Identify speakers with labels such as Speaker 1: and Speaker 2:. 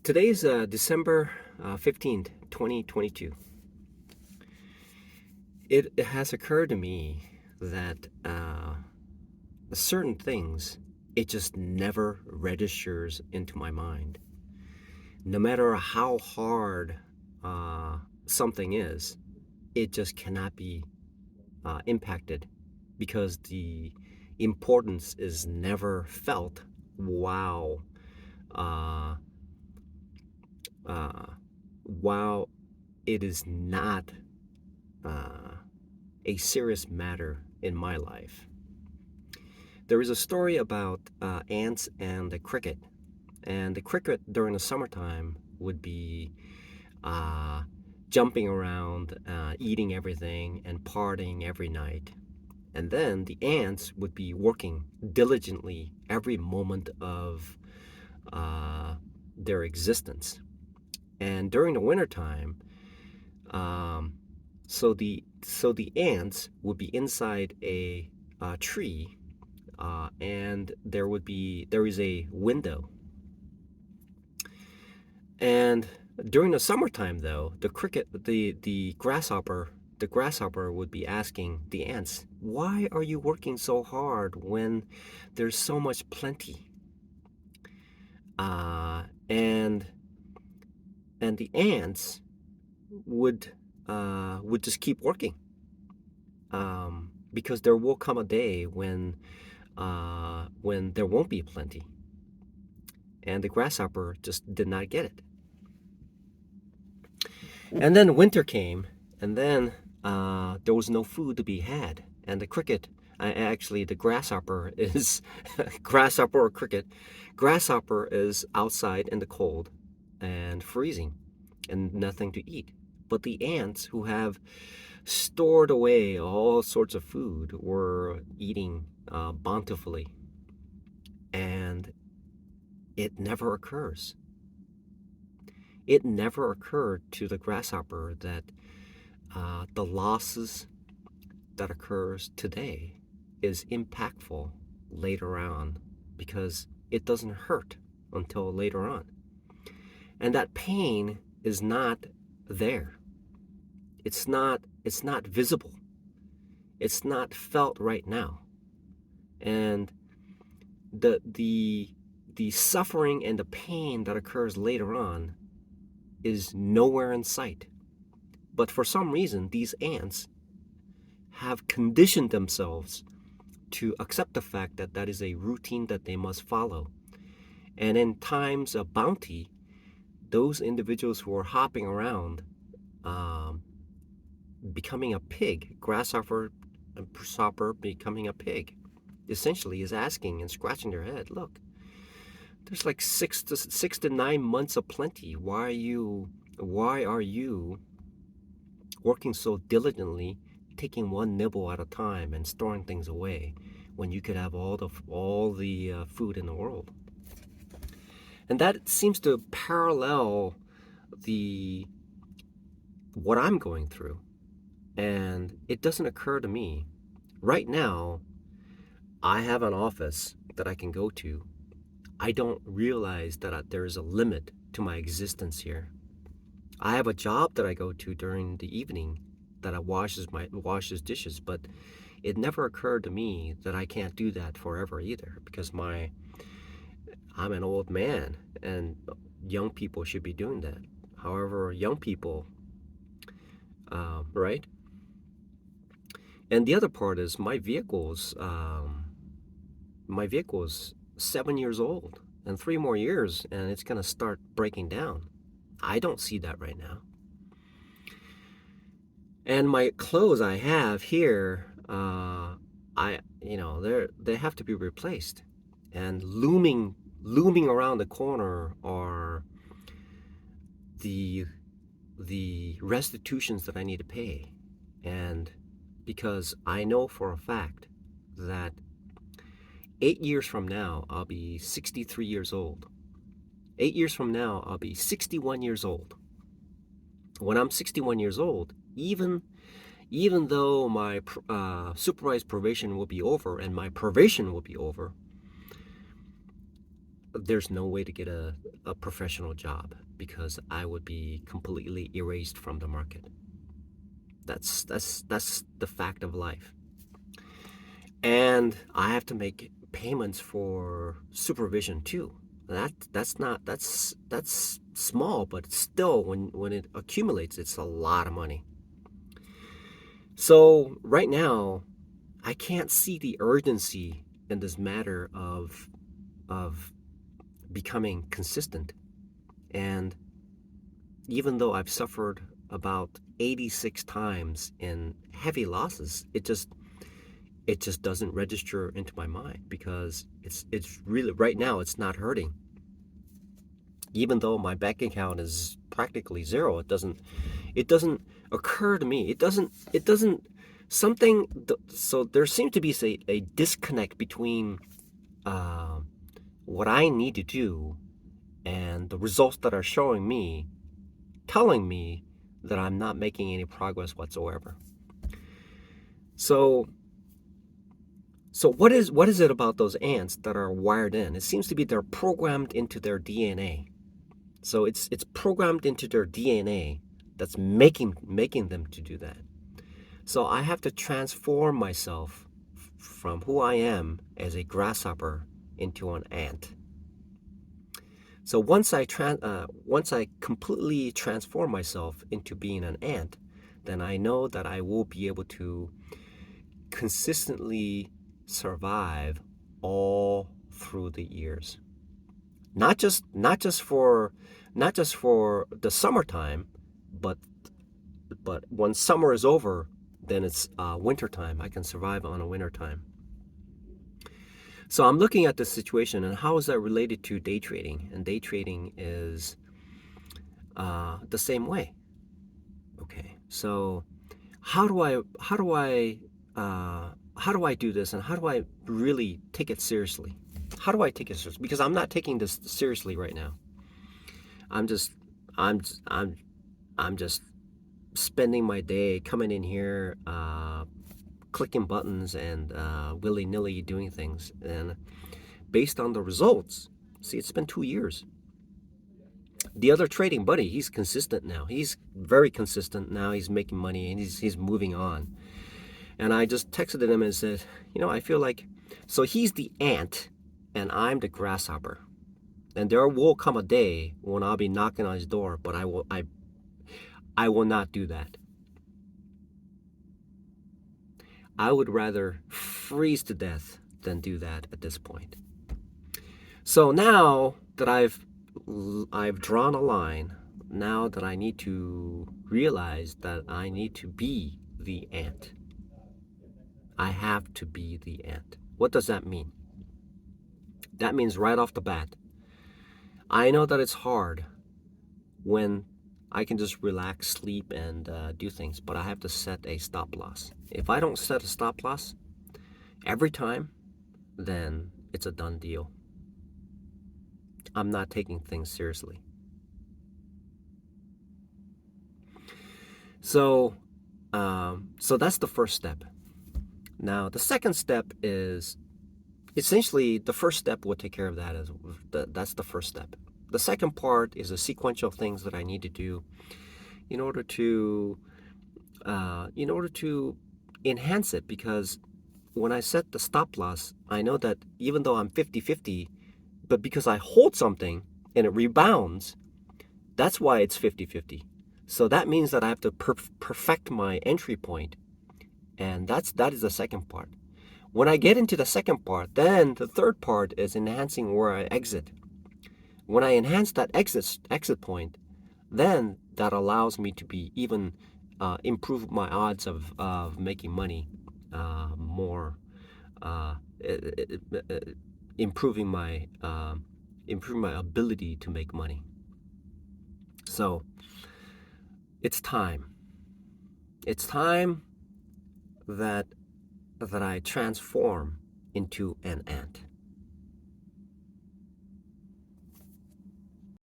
Speaker 1: Today's December 15th, 2022. It has occurred to me that certain things, it just never registers into my mind. No matter how hard something is, it just cannot be impacted because the importance is never felt while uh, uh, while it is not uh, a serious matter in my life. There is a story about ants and the cricket. And the cricket during the summertime would be uh, jumping around, eating everything, and partying every night. And then the ants would be working diligently every moment of uh, their existence. And during the wintertime, um, so the ants would be inside a tree, and there is a window. And during the summertime, though, the grasshopper would be asking the ants, "Why are you working so hard when there's so much plenty?" Uh, and and the ants would just keep working, because there will come a day when there won't be plenty, and the grasshopper just did not get it. And then winter came, and then there was no food to be had, and the cricket, actually the grasshopper is grasshopper or cricket, grasshopper is outside in the cold and freezing, and nothing to eat. But the ants, who have stored away all sorts of food, were eating bountifully, and it never occurs. It never occurred to the grasshopper that the losses that occurs today is impactful later on, because it doesn't hurt until later on. And that pain is not there. It's not visible. It's not felt right now. And the suffering and the pain that occurs later on is nowhere in sight. But for some reason, these ants have conditioned themselves to accept the fact that that is a routine that they must follow. And in times of bounty, those individuals who are hopping around, um, becoming a pig, grasshopper becoming a pig, essentially is asking and scratching their head, look, there's like 6 to 9 months of plenty. Why are you working so diligently, taking one nibble at a time and storing things away when you could have all the food in the world? And that seems to parallel the what I'm going through. And it doesn't occur to me right now. I have an office that I can go to. I don't realize that there is a limit to my existence here. I have a job that I go to during the evening that I washes dishes, but it never occurred to me that I can't do that forever either, because I'm an old man and young people should be doing that. However, young people, right? And the other part is my vehicle's 7 years old, and 3 more years, and it's gonna start breaking down. I don't see that right now. And my clothes I have here, they have to be replaced. And looming around the corner are the restitutions that I need to pay. And because I know for a fact that 8 years from now, I'll be 63 years old. 8 years from now, I'll be 61 years old. When I'm 61 years old, even though my supervised probation will be over and my probation will be over, there's no way to get a professional job because I would be completely erased from the market. That's the fact of life. And I have to make payments for supervision too. That's small, but still when it accumulates, it's a lot of money. So right now, I can't see the urgency in this matter of becoming consistent. And even though I've suffered about 86 times in heavy losses, it just doesn't register into my mind because it's really right now it's not hurting. Even though my bank account is practically zero, it doesn't occur to me. It doesn't something. So there seems to be a disconnect between uh, what I need to do and the results that are showing me, telling me that I'm not making any progress whatsoever. So what is it about those ants that are wired in? It seems to be they're programmed into their DNA. So it's programmed into their DNA that's making them to do that. So I have to transform myself from who I am as a grasshopper into an ant. So once I completely transform myself into being an ant, then I know that I will be able to consistently survive all through the years. Not just for the summertime, but when summer is over, then it's winter time. I can survive on a winter time. So I'm looking at this situation and how is that related to day trading? And day trading is the same way. Okay, so how do I do this, and how do I really take it seriously? How do I take it seriously? Because I'm not taking this seriously right now. I'm just I'm I'm I'm just spending my day coming in here, clicking buttons and willy nilly doing things, and based on the results. See, it's been 2 years. The other trading buddy, he's consistent now. He's very consistent now. He's making money and he's moving on. And I just texted him and said, I feel like, so he's the ant and I'm the grasshopper. And there will come a day when I'll be knocking on his door, but I will not do that. I would rather freeze to death than do that at this point. So now that I've drawn a line, now that I need to realize that I need to be the ant. I have to be the ant. What does that mean? That means right off the bat, I know that it's hard when I can just relax, sleep, and do things, but I have to set a stop loss. If I don't set a stop loss every time, then it's a done deal. I'm not taking things seriously. So that's the first step. Now, the second step is essentially the first step will take care of that. That's the first step. The second part is the sequential things that I need to do in order to enhance it. Because when I set the stop loss, I know that even though I'm 50-50, but because I hold something and it rebounds, that's why it's 50-50. So that means that I have to perfect my entry point, and that is the second part. When I get into the second part, then the third part is enhancing where I exit. When I enhance that exit point, then that allows me to be even improve my odds of making money more, improving my ability to make money. So it's time. It's time that I transform into an ant.